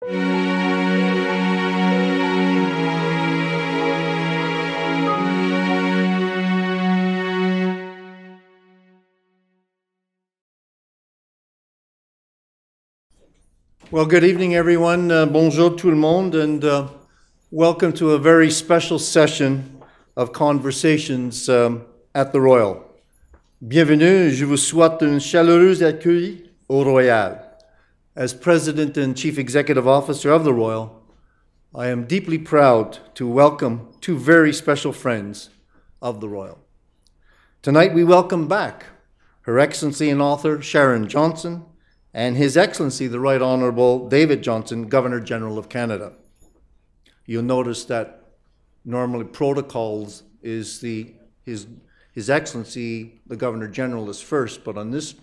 Well, good evening, everyone. Bonjour tout le monde, and welcome to a very special session of conversations at the Royal. Bienvenue, je vous souhaite un chaleureux accueil au Royal. As President and Chief Executive Officer of the Royal, I am deeply proud to welcome two very special friends of the Royal. Tonight we welcome back Her Excellency and author Sharon Johnston and His Excellency, the Right Honourable David Johnston, Governor-General of Canada. You'll notice that normally protocols is His Excellency, the Governor-General, is first, but on this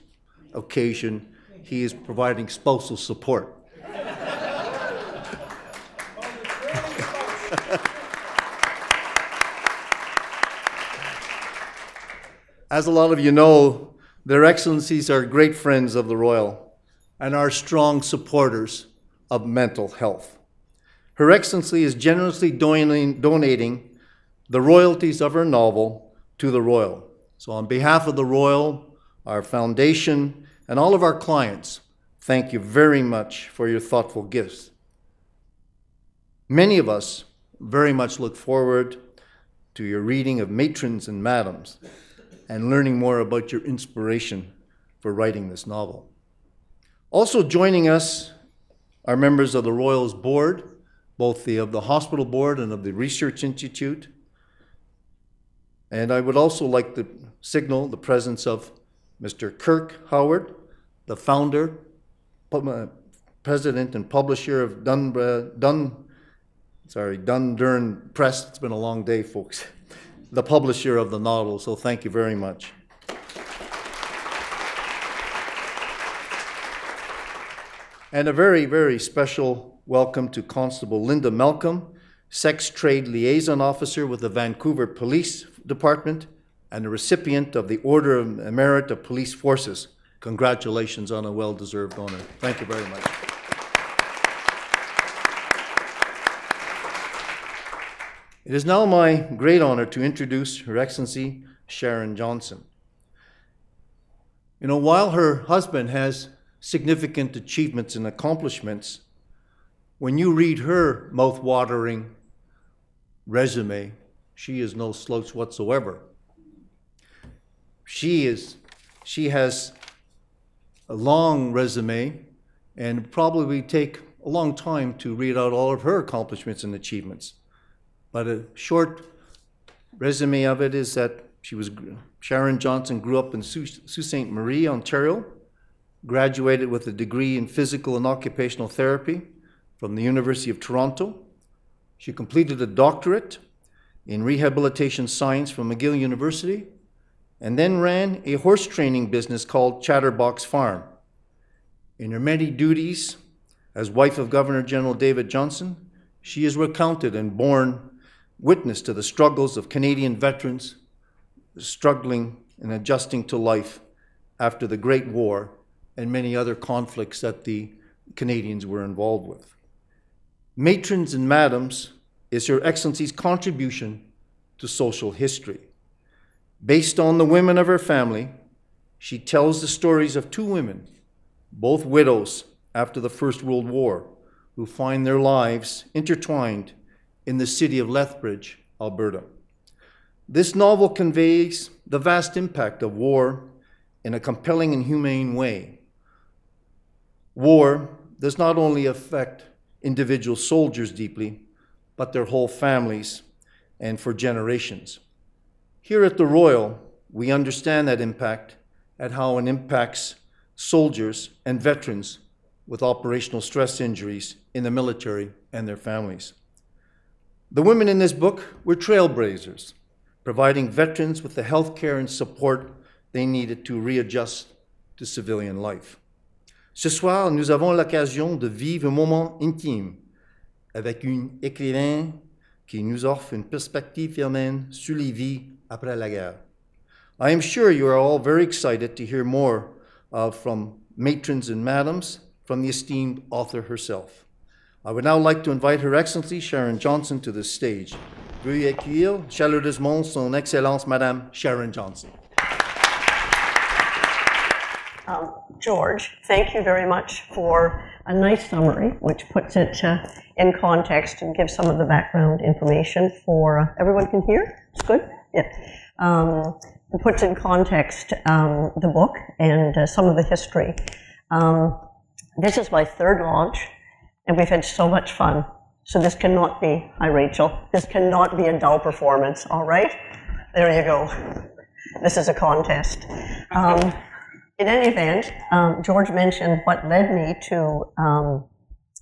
occasion, he is providing spousal support. As a lot of you know, their Excellencies are great friends of the Royal and are strong supporters of mental health. Her Excellency is generously donating the royalties of her novel to the Royal. So on behalf of the Royal, our foundation, and all of our clients, thank you very much for your thoughtful gifts. Many of us very much look forward to your reading of Matrons and Madams and learning more about your inspiration for writing this novel. Also joining us are members of the Royal's board, both of the hospital board and of the Research Institute. And I would also like to signal the presence of Mr. Kirk Howard, the founder, president and publisher of Dundurn Press. It's been a long day, folks. The publisher of the novel, so thank you very much. And a very, very special welcome to Constable Linda Malcolm, Sex Trade Liaison Officer with the Vancouver Police Department and a recipient of the Order of Merit of Police Forces. Congratulations on a well-deserved honor. Thank you very much. It is now my great honor to introduce Her Excellency Sharon Johnston. You know, while her husband has significant achievements and accomplishments, when you read her mouth-watering resume, she is no slouch whatsoever. She has a long resume and probably take a long time to read out all of her accomplishments and achievements. But a short resume of it is that Sharon Johnston grew up in Sault Ste. Marie, Ontario, graduated with a degree in physical and occupational therapy from the University of Toronto. She completed a doctorate in rehabilitation science from McGill University, and then ran a horse training business called Chatterbox Farm. In her many duties as wife of Governor-General David Johnston, she has recounted and borne witness to the struggles of Canadian veterans struggling and adjusting to life after the Great War and many other conflicts that the Canadians were involved with. Matrons and Madams is Her Excellency's contribution to social history. Based on the women of her family, she tells the stories of two women, both widows after the First World War, who find their lives intertwined in the city of Lethbridge, Alberta. This novel conveys the vast impact of war in a compelling and humane way. War does not only affect individual soldiers deeply, but their whole families and for generations. Here at the Royal, we understand that impact and how it impacts soldiers and veterans with operational stress injuries in the military and their families. The women in this book were trailblazers, providing veterans with the health care and support they needed to readjust to civilian life. Ce soir, nous avons l'occasion de vivre un moment intime avec une écrivaine qui nous offre une perspective humaine sur les vies après la guerre. I am sure you are all very excited to hear more from Matrons and Madams from the esteemed author herself. I would now like to invite Her Excellency Sharon Johnston to the stage. Veuillez accueillir chaleureusement Son Excellence Madame Sharon Johnston. George, thank you very much for a nice summary, which puts it in context and gives some of the background information for everyone can hear. It's good? Yeah. It puts in context the book and some of the history. This is my third launch, and we've had so much fun. So this cannot be, hi Rachel, this cannot be a dull performance, all right? There you go. This is a contest. In any event, George mentioned what led me to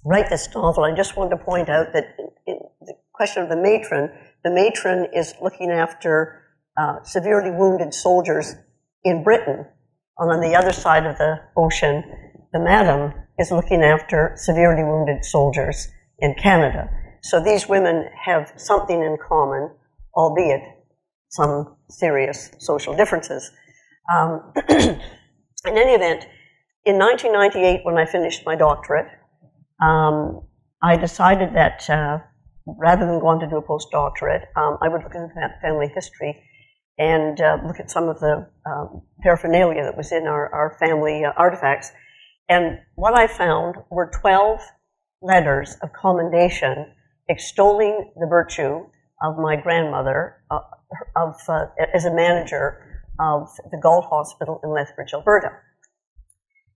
write this novel. I just wanted to point out that in the question of the matron is looking after severely wounded soldiers in Britain. And on the other side of the ocean, the madam is looking after severely wounded soldiers in Canada. So these women have something in common, albeit some serious social differences. In any event, in 1998, when I finished my doctorate, I decided that rather than go on to do a postdoctorate, I would look at family history and look at some of the paraphernalia that was in our family artifacts. And what I found were 12 letters of commendation extolling the virtue of my grandmother as a manager of the Galt Hospital in Lethbridge, Alberta.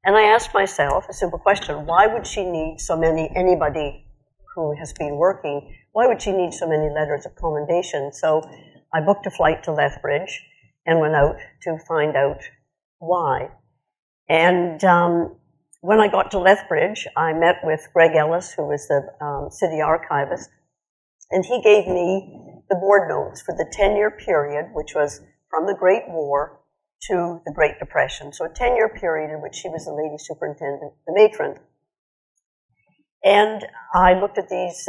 And I asked myself a simple question: why would she need so many, anybody who has been working, why would she need so many letters of commendation? So I booked a flight to Lethbridge and went out to find out why. And when I got to Lethbridge, I met with Greg Ellis, who was the city archivist, and he gave me the board notes for the 10-year period, which was from the Great War to the Great Depression. So a 10-year period in which she was the lady superintendent, the matron. And I looked at these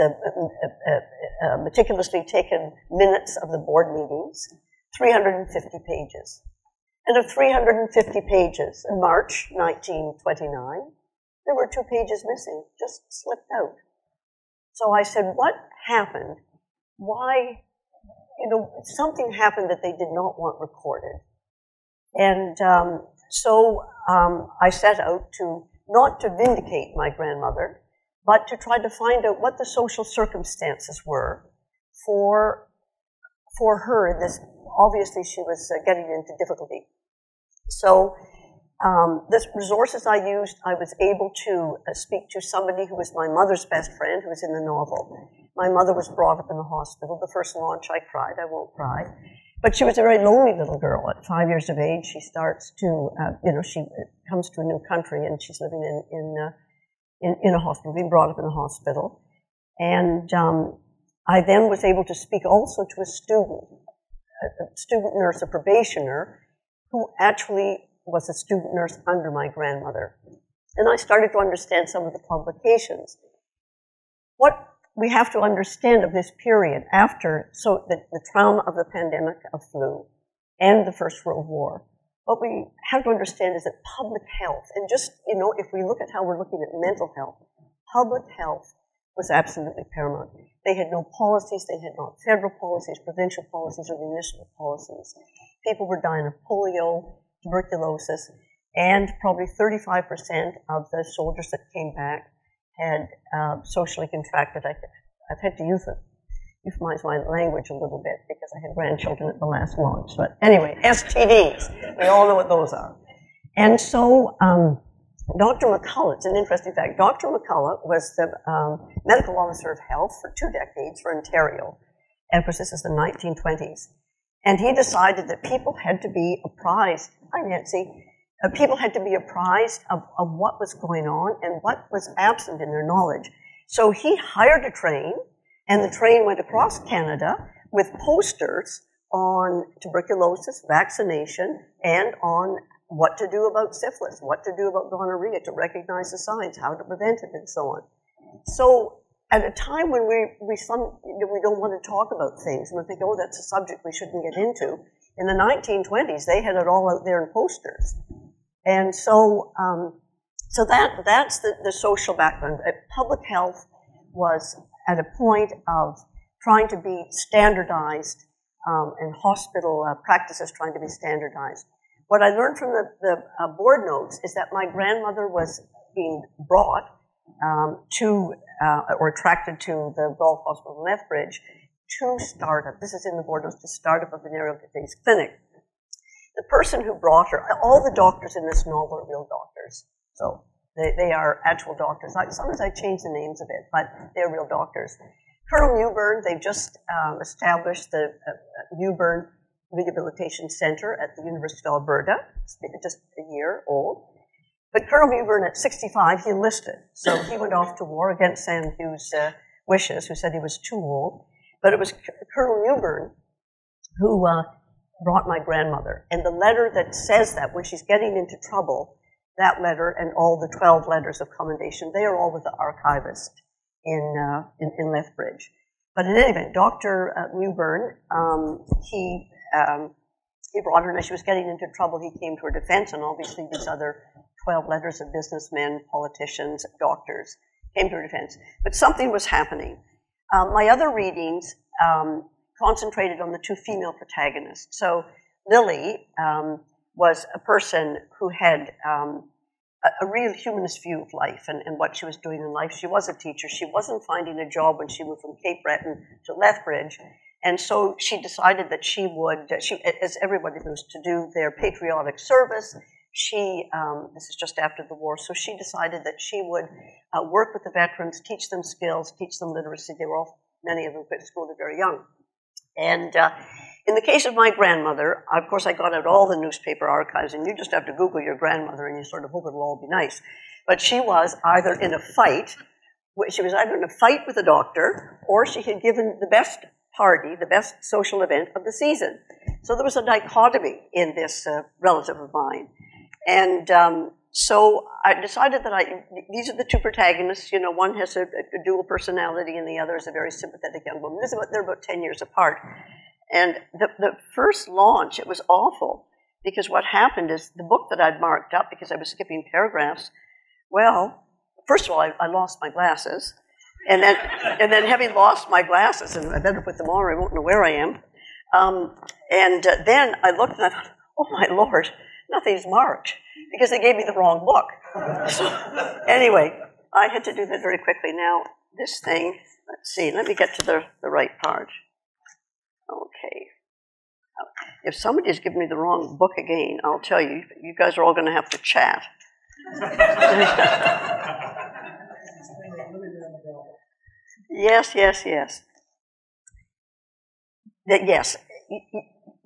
meticulously taken minutes of the board meetings, 350 pages. And of 350 pages, in March 1929, there were 2 pages missing, just slipped out. So I said, what happened? Why? Something happened that they did not want recorded. And so I set out to, not to vindicate my grandmother, but to try to find out what the social circumstances were for her in this. Obviously, she was getting into difficulty. So the resources I used, I was able to speak to somebody who was my mother's best friend, who was in the novel. My mother was brought up in the hospital. The first launch, I cried. I won't cry. But she was a very lonely little girl. At 5 years of age, she starts to, she comes to a new country, and she's living in a hospital, being brought up in a hospital. And I then was able to speak also to a student nurse, a probationer, who actually was a student nurse under my grandmother. And I started to understand some of the publications. What we have to understand of this period after the trauma of the pandemic of flu and the First World War, what we have to understand is that public health, and just, if we look at how we're looking at mental health, public health was absolutely paramount. They had no policies, they had not federal policies, provincial policies, or municipal policies. People were dying of polio, tuberculosis, and probably 35% of the soldiers that came back had socially contracted. I've had to euphemize my language a little bit because I had grandchildren at the last launch. But anyway, STDs, we all know what those are. And so Dr. McCullough, it's an interesting fact, Dr. McCullough was the medical officer of health for 2 decades for Ontario. And of course, this is the 1920s. And he decided that people had to be apprised, hi Nancy, people had to be apprised of what was going on and what was absent in their knowledge. So he hired a train, and the train went across Canada with posters on tuberculosis, vaccination, and on what to do about syphilis, what to do about gonorrhea, to recognize the signs, how to prevent it, and so on. So at a time when we don't want to talk about things, and we think, oh, that's a subject we shouldn't get into, in the 1920s, they had it all out there in posters. And so that's the social background. Public health was at a point of trying to be standardized and hospital practices trying to be standardized. What I learned from the board notes is that my grandmother was being brought or attracted to the Gulf Hospital in Lethbridge to start up, this is in the board notes, to start up a venereal-disease clinic. The person who brought her, all the doctors in this novel are real doctors. So they are actual doctors. Sometimes I change the names a bit, but they're real doctors. Colonel Newburn, they've just established the Newburn Rehabilitation Center at the University of Alberta. It's just a year old. But Colonel Newburn, at 65, he enlisted. So he went off to war against Sam Hughes' wishes, who said he was too old. But it was Colonel Newburn who brought my grandmother. And the letter that says that, when she's getting into trouble, that letter and all the 12 letters of commendation, they are all with the archivist in Lethbridge. But in any event, Dr. Newburn, he brought her, and as she was getting into trouble, he came to her defense, and obviously these other 12 letters of businessmen, politicians, doctors came to her defense. But something was happening. My other readings concentrated on the two female protagonists. So Lily was a person who had a real humanist view of life and what she was doing in life. She was a teacher. She wasn't finding a job when she moved from Cape Breton to Lethbridge. And so she decided that she would, as everybody knows, to do their patriotic service. This is just after the war, so she decided that she would work with the veterans, teach them skills, teach them literacy. Many of them quit school, they're very young. And in the case of my grandmother, of course, I got out all the newspaper archives, and you just have to Google your grandmother, and you sort of hope it'll all be nice. But she was either in a fight, with a doctor, or she had given the best party, the best social event of the season. So there was a dichotomy in this relative of mine. And so I decided that these are the two protagonists. You know, one has a dual personality and the other is a very sympathetic young woman. They're about 10 years apart. And the first launch, it was awful, because what happened is the book that I'd marked up, because I was skipping paragraphs, well, first of all, I lost my glasses. And then having lost my glasses, and I better put them on or I won't know where I am. Then I looked and I thought, oh my Lord, nothing's marked, because they gave me the wrong book. So anyway, I had to do that very quickly. Now, this thing, let's see, let me get to the right part. Okay. If somebody's given me the wrong book again, I'll tell you, you guys are all going to have to chat. Yes. Yes.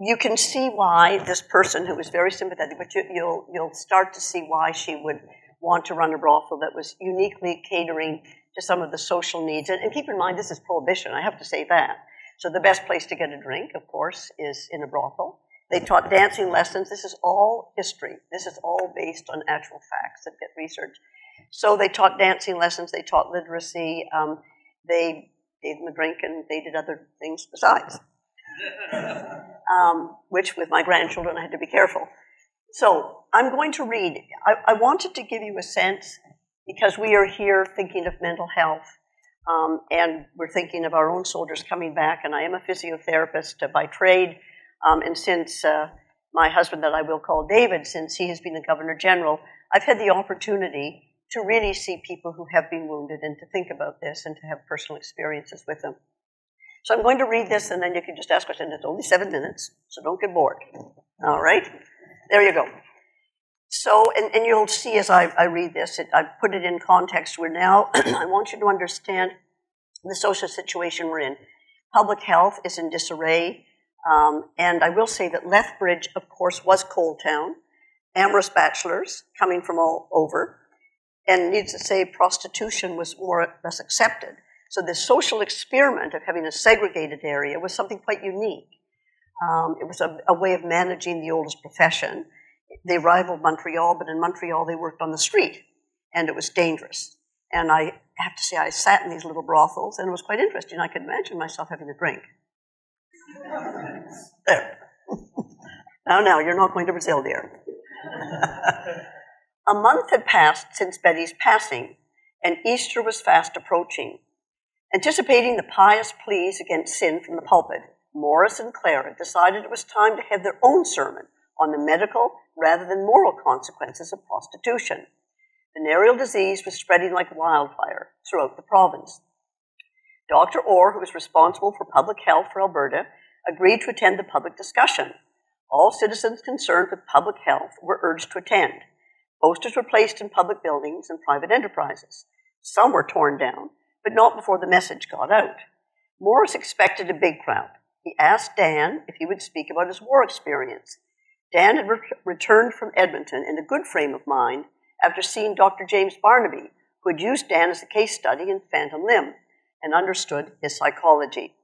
You can see why this person who was very sympathetic, but you'll start to see why she would want to run a brothel that was uniquely catering to some of the social needs. And keep in mind, this is Prohibition. I have to say that. So the best place to get a drink, of course, is in a brothel. They taught dancing lessons. This is all history. This is all based on actual facts that get researched. So they taught dancing lessons. They taught literacy. They gave them a drink, and they did other things besides. Which, with my grandchildren, I had to be careful. So I'm going to read. I wanted to give you a sense, because we are here thinking of mental health, and we're thinking of our own soldiers coming back, and I am a physiotherapist by trade, and since my husband, that I will call David, since he has been the Governor General, I've had the opportunity to really see people who have been wounded and to think about this and to have personal experiences with them. So I'm going to read this, and then you can just ask questions. It's only 7 minutes, so don't get bored. All right? There you go. So, and you'll see as I read this, I put it in context. We're now, I want you to understand the social situation we're in. Public health is in disarray, and I will say that Lethbridge, of course, was Coal Town, amorous bachelors coming from all over, and needs to say prostitution was more or less accepted. So the social experiment of having a segregated area was something quite unique. It was a way of managing the oldest profession. They rivaled Montreal, but in Montreal they worked on the street, and it was dangerous. And I have to say, I sat in these little brothels, and it was quite interesting. I could imagine myself having a drink. There. Now, you're not going to Brazil, dear. A month had passed since Betty's passing, and Easter was fast approaching. Anticipating the pious pleas against sin from the pulpit, Morris and Clara decided it was time to have their own sermon on the medical rather than moral consequences of prostitution. Venereal disease was spreading like wildfire throughout the province. Dr. Orr, who was responsible for public health for Alberta, agreed to attend the public discussion. All citizens concerned with public health were urged to attend. Posters were placed in public buildings and private enterprises. Some were torn down, but not before the message got out. Morris expected a big crowd. He asked Dan if he would speak about his war experience. Dan had returned from Edmonton in a good frame of mind after seeing Dr. James Barnaby, who had used Dan as a case study in Phantom Limb and understood his psychology.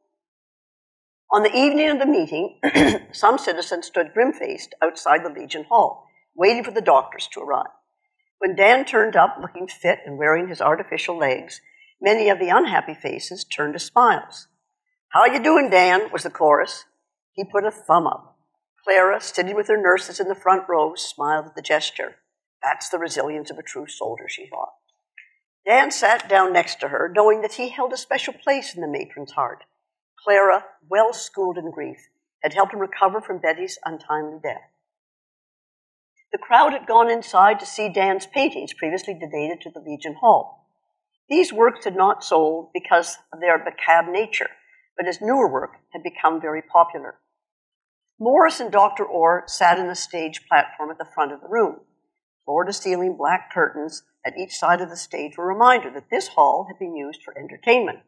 On the evening of the meeting, some citizens stood grim-faced outside the Legion Hall, waiting for the doctors to arrive. When Dan turned up looking fit and wearing his artificial legs, many of the unhappy faces turned to smiles. "How you doing, Dan?" was the chorus. He put a thumb up. Clara, sitting with her nurses in the front row, smiled at the gesture. That's the resilience of a true soldier, she thought. Dan sat down next to her, knowing that he held a special place in the matron's heart. Clara, well schooled in grief, had helped him recover from Betty's untimely death. The crowd had gone inside to see Dan's paintings previously donated to the Legion Hall. These works had not sold because of their macabre nature, but his newer work had become very popular. Morris and Dr. Orr sat in the stage platform at the front of the room. Floor-to-ceiling black curtains at each side of the stage were a reminder that this hall had been used for entertainment.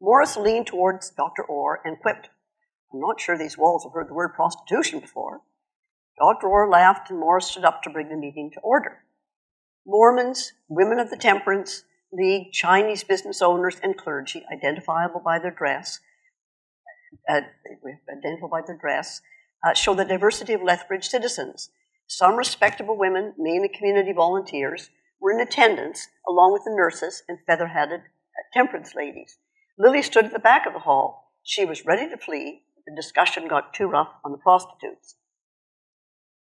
Morris leaned towards Dr. Orr and quipped, "I'm not sure these walls have heard the word prostitution before." Dr. Orr laughed and Morris stood up to bring the meeting to order. Mormons, women of the Temperance League, Chinese business owners, and clergy, identifiable by their dress, show the diversity of Lethbridge citizens. Some respectable women, mainly community volunteers, were in attendance, along with the nurses and feather-hatted temperance ladies. Lily stood at the back of the hall. She was ready to flee, but the discussion got too rough on the prostitutes.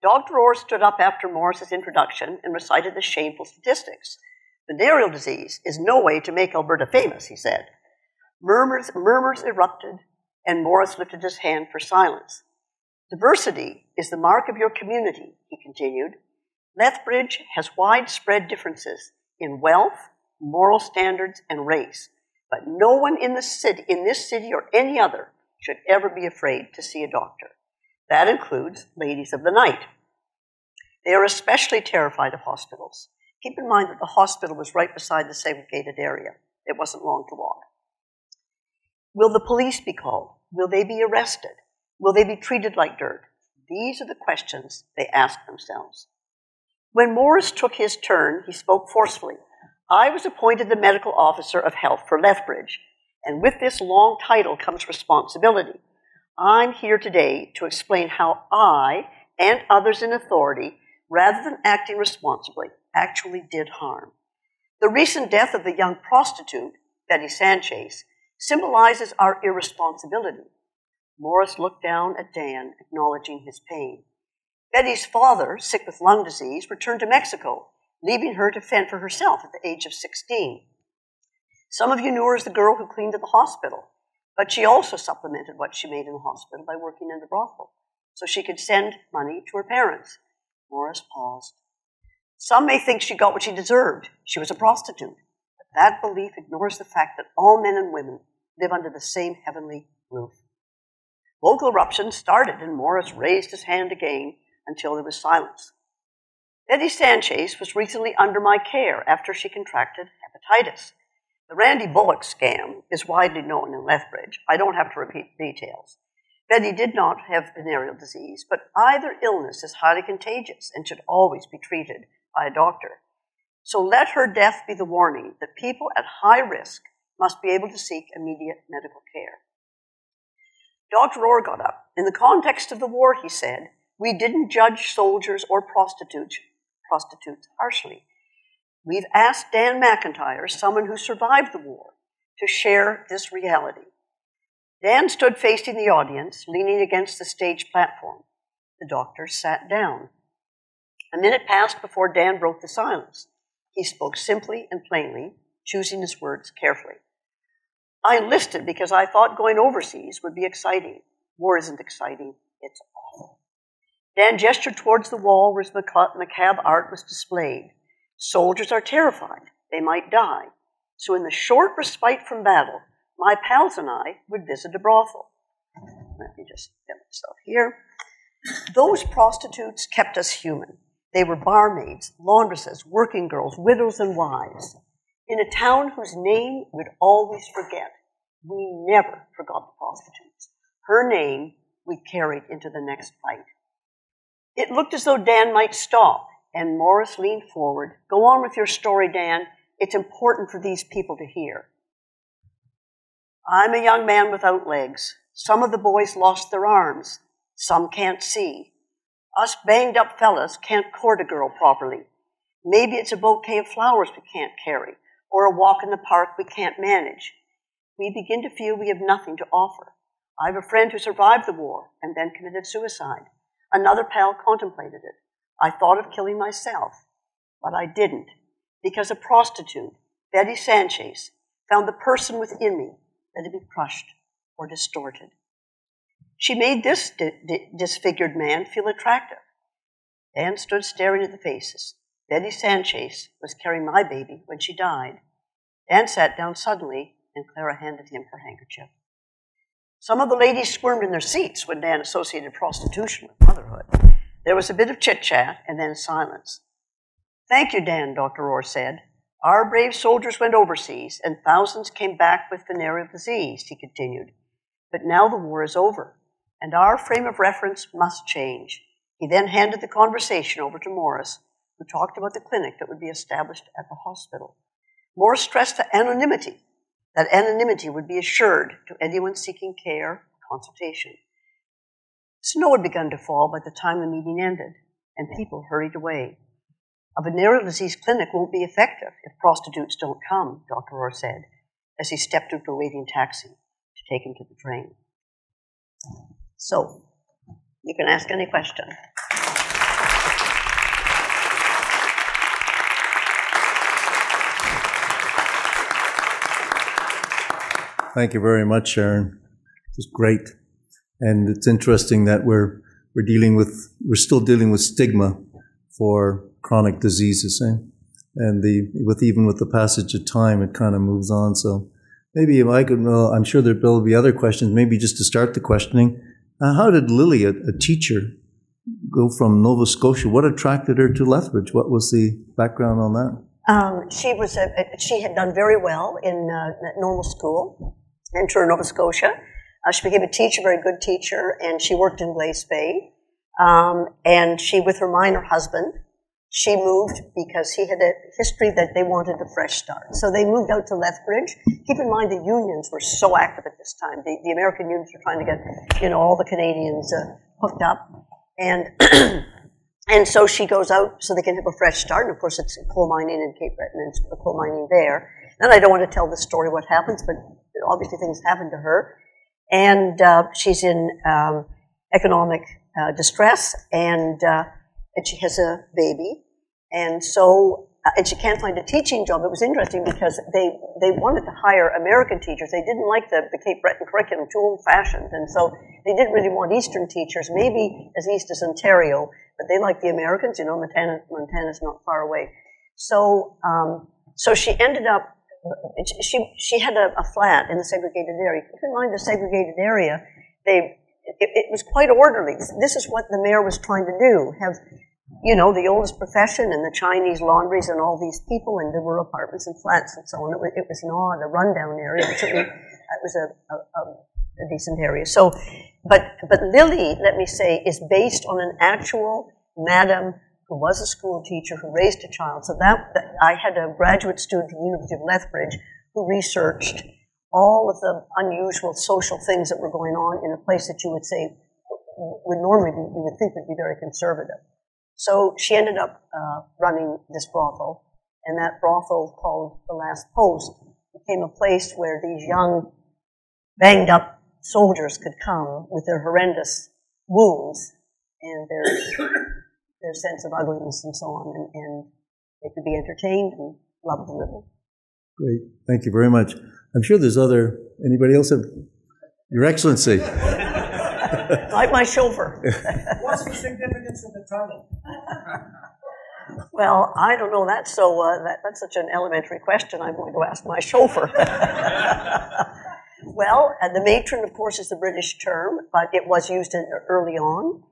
Dr. Orr stood up after Morris's introduction and recited the shameful statistics. Venereal disease is no way to make Alberta famous, he said. Murmurs erupted, and Morris lifted his hand for silence. Diversity is the mark of your community, he continued. Lethbridge has widespread differences in wealth, moral standards, and race, but no one in this city or any other should ever be afraid to see a doctor. That includes ladies of the night. They are especially terrified of hospitals. Keep in mind that the hospital was right beside the segregated area. It wasn't long to walk. Will the police be called? Will they be arrested? Will they be treated like dirt? These are the questions they ask themselves. When Morris took his turn, he spoke forcefully. I was appointed the medical officer of health for Lethbridge, and with this long title comes responsibility. I'm here today to explain how I and others in authority, rather than acting responsibly, actually did harm. The recent death of the young prostitute, Betty Sanchez, symbolizes our irresponsibility. Morris looked down at Dan, acknowledging his pain. Betty's father, sick with lung disease, returned to Mexico, leaving her to fend for herself at the age of 16. Some of you knew her as the girl who cleaned at the hospital, but she also supplemented what she made in the hospital by working in the brothel, so she could send money to her parents. Morris paused. Some may think she got what she deserved. She was a prostitute. But that belief ignores the fact that all men and women live under the same heavenly roof. Vocal eruptions started, and Morris raised his hand again until there was silence. Betty Sanchez was recently under my care after she contracted hepatitis. The Randy Bullock scam is widely known in Lethbridge. I don't have to repeat details. Betty did not have venereal disease, but either illness is highly contagious and should always be treated by a doctor. So let her death be the warning that people at high risk must be able to seek immediate medical care. Dr. Orr got up. In the context of the war, he said, we didn't judge soldiers or prostitutes harshly. We've asked Dan McIntyre, someone who survived the war, to share this reality. Dan stood facing the audience, leaning against the stage platform. The doctor sat down. A minute passed before Dan broke the silence. He spoke simply and plainly, choosing his words carefully. I enlisted because I thought going overseas would be exciting. War isn't exciting, it's awful. Dan gestured towards the wall where the macabre art was displayed. Soldiers are terrified. They might die. So in the short respite from battle, my pals and I would visit a brothel. Let me just get myself here. Those prostitutes kept us human. They were barmaids, laundresses, working girls, widows, and wives. In a town whose name we'd always forget, we never forgot the prostitutes. Her name we carried into the next fight. It looked as though Dan might stop, and Morris leaned forward. Go on with your story, Dan. It's important for these people to hear. I'm a young man without legs. Some of the boys lost their arms. Some can't see. Us banged-up fellas can't court a girl properly. Maybe it's a bouquet of flowers we can't carry, or a walk in the park we can't manage. We begin to feel we have nothing to offer. I have a friend who survived the war and then committed suicide. Another pal contemplated it. I thought of killing myself, but I didn't, because a prostitute, Betty Sanchez, found the person within me that had been crushed or distorted. She made this disfigured man feel attractive. Dan stood staring at the faces. Betty Sanchez was carrying my baby when she died. Dan sat down suddenly, and Clara handed him her handkerchief. Some of the ladies squirmed in their seats when Dan associated prostitution with motherhood. There was a bit of chit-chat and then silence. Thank you, Dan, Dr. Orr said. Our brave soldiers went overseas, and thousands came back with venereal disease, he continued. But now the war is over, and our frame of reference must change. He then handed the conversation over to Morris, who talked about the clinic that would be established at the hospital. Morris stressed the anonymity, that anonymity would be assured to anyone seeking care or consultation. Snow had begun to fall by the time the meeting ended, and people hurried away. A venereal disease clinic won't be effective if prostitutes don't come, Dr. Orr said, as he stepped into a waiting taxi to take him to the train. So, you can ask any question. Thank you very much, Sharon. It was great. And it's interesting that we're still dealing with stigma for chronic diseases, eh? And even with the passage of time, it kind of moves on. So maybe if I could, well, I'm sure there will be other questions, maybe just to start the questioning. How did Lily, a teacher, go from Nova Scotia? What attracted her to Lethbridge? What was the background on that? She had done very well in normal school in Truro, Nova Scotia. She became a teacher, very good teacher, and she worked in Glace Bay. And she, with her minor husband, she moved because he had a history that they wanted a fresh start. So they moved out to Lethbridge. Keep in mind the unions were so active at this time. The American unions were trying to get, all the Canadians hooked up. And and so she goes out so they can have a fresh start. And of course, it's coal mining in Cape Breton and coal mining there. And I don't want to tell the story what happens, but obviously things happen to her. And she's in economic distress, and she has a baby. And so, and she can't find a teaching job. It was interesting because they wanted to hire American teachers. They didn't like the Cape Breton curriculum, too old-fashioned. And so they didn't really want Eastern teachers, maybe as east as Ontario, but they liked the Americans. Montana's not far away. So, so she ended up, she had a flat in the segregated area. Keep in mind the segregated area, it was quite orderly. This is what the mayor was trying to do, have, the oldest profession and the Chinese laundries and all these people, and there were apartments and flats and so on. It was not a rundown area. Certainly, it was a decent area. So, but Lily, let me say, is based on an actual madam who was a school teacher who raised a child. So that I had a graduate student from the University of Lethbridge who researched all of the unusual social things that were going on in a place that you would say would normally be, you would think would be very conservative. So she ended up running this brothel, and that brothel, called The Last Post, became a place where these young, banged-up soldiers could come with their horrendous wounds and their sense of ugliness and so on, and they could be entertained and loved a little. Great. Thank you very much. I'm sure there's other Anybody else have? Your Excellency. Like my chauffeur. What's the significance of the title? Well, I don't know. That's such an elementary question. I'm going to ask my chauffeur. Well, the matron, of course, is the British term, but it was used early on.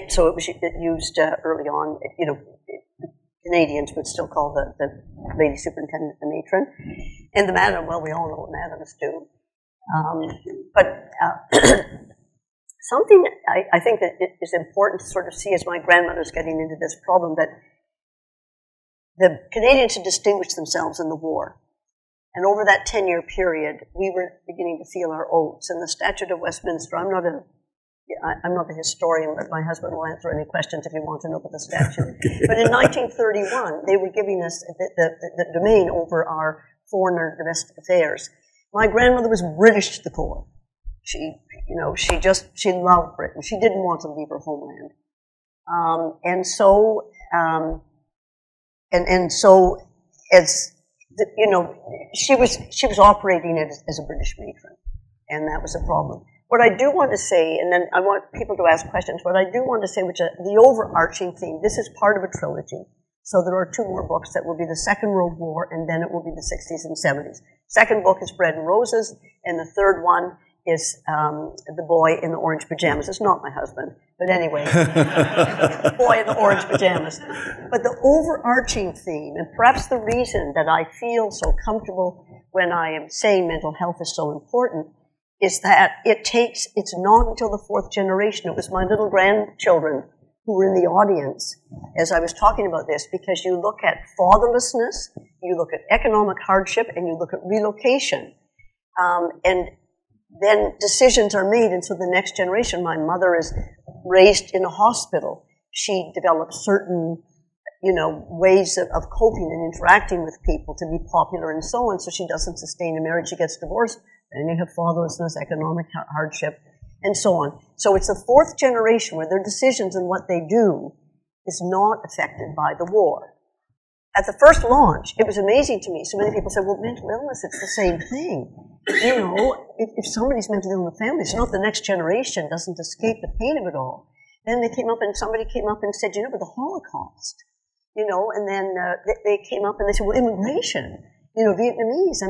So it was used early on. You know, Canadians would still call the lady superintendent the matron, and the madam. Well, we all know what madams do. But something I think that it is important to sort of see as my grandmother's getting into this problem, that the Canadians had distinguished themselves in the war. And over that 10-year period, we were beginning to feel our oats. And the Statute of Westminster, I'm not a historian, but my husband will answer any questions if you want to know about the statute. Okay. But in 1931, they were giving us the domain over our foreign or domestic affairs. My grandmother was British to the core. She loved Britain. She didn't want to leave her homeland. So as she was operating as a British matron, and that was a problem. What I do want to say, and then I want people to ask questions, what I do want to say, which is the overarching theme, this is part of a trilogy. So there are 2 more books that will be the Second World War, and then it will be the 60s and 70s. Second book is Bread and Roses, and the third one is The Boy in the Orange Pajamas. It's not my husband, but anyway, The Boy in the Orange Pajamas. But the overarching theme, and perhaps the reason that I feel so comfortable when I am saying mental health is so important, is that it's not until the 4th generation. It was my little grandchildren who were in the audience as I was talking about this, because you look at fatherlessness, you look at economic hardship, and you look at relocation. And then decisions are made, and so the next generation, my mother is raised in a hospital. She developed certain, ways of coping and interacting with people to be popular and so on, so she doesn't sustain a marriage, she gets divorced, and you have fatherlessness, economic hardship, and so on. So it's the 4th generation where their decisions and what they do is not affected by the war. At the first launch, it was amazing to me. So many people said, well, mental illness, it's the same thing. If somebody's mentally ill in the family, it's not the next generation doesn't escape the pain of it all. Then somebody came up and said, but the Holocaust, and then they came up and they said, well, immigration, Vietnamese,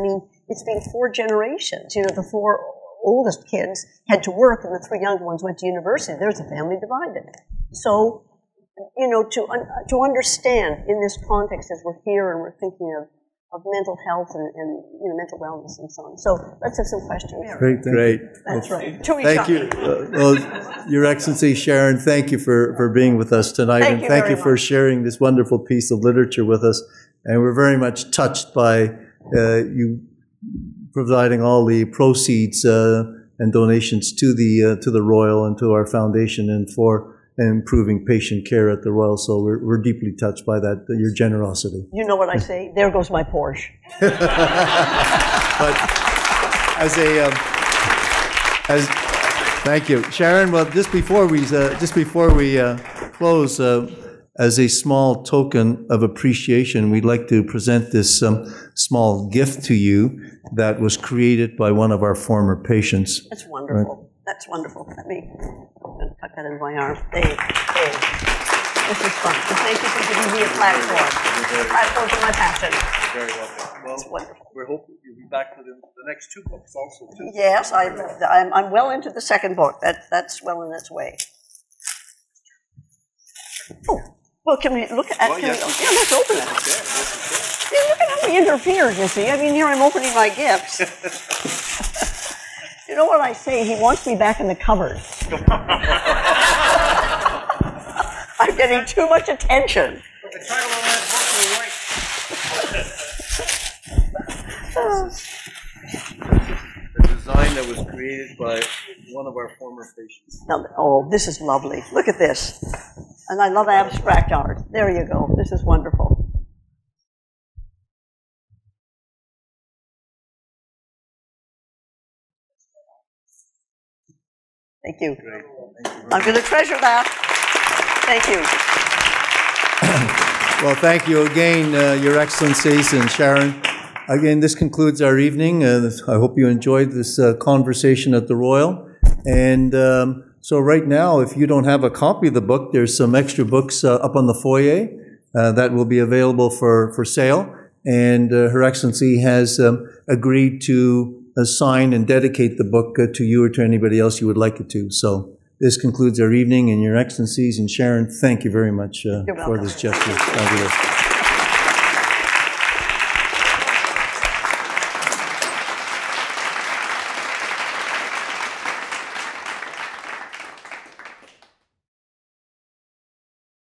it's been 4 generations. The 4 oldest kids had to work and the 3 younger ones went to university. There's a family divided. So, to understand in this context as we're here and we're thinking of mental health and mental wellness and so on. So let's have some questions. Great. That's right. Thank you. Your Excellency, Sharon, thank you for being with us tonight. Thank you for sharing this wonderful piece of literature with us. And we're very much touched by you providing all the proceeds and donations to the Royal and to our foundation and for improving patient care at the Royal. So we're deeply touched by that, your generosity. You know what I say? There goes my Porsche. But thank you, Sharon. Well, just before we close, as a small token of appreciation, we'd like to present this small gift to you that was created by one of our former patients. That's wonderful. Right. That's wonderful. Let me tuck that in my arm. Hey. This is fun. And thank you for giving me a platform. Platforms are my passion. You're very welcome. Well, it's wonderful. We're hoping you'll be back for the next 2 books also, too. Yes, I'm well into the 2nd book. That's well in its way. Oh. Well, can we look at it? Yeah, let's open it. Okay. Yeah, look at how we interfered, you see. Here I'm opening my gifts. You know what I say? He wants me back in the cupboard. I'm getting too much attention. But the title on that book was right. A design that was created by one of our former patients. Oh, this is lovely. Look at this. And I love abstract art. There you go. This is wonderful. Thank you. Great. Thank you. I'm going to treasure that. Thank you. Well, thank you again, Your Excellencies and Sharon. Again, this concludes our evening. I hope you enjoyed this conversation at the Royal. And so right now, if you don't have a copy of the book, there's some extra books up on the foyer that will be available for sale. And Her Excellency has agreed to sign and dedicate the book to you or to anybody else you would like it to. So this concludes our evening, and Your Excellencies and Sharon, thank you very much for this gesture. Fabulous.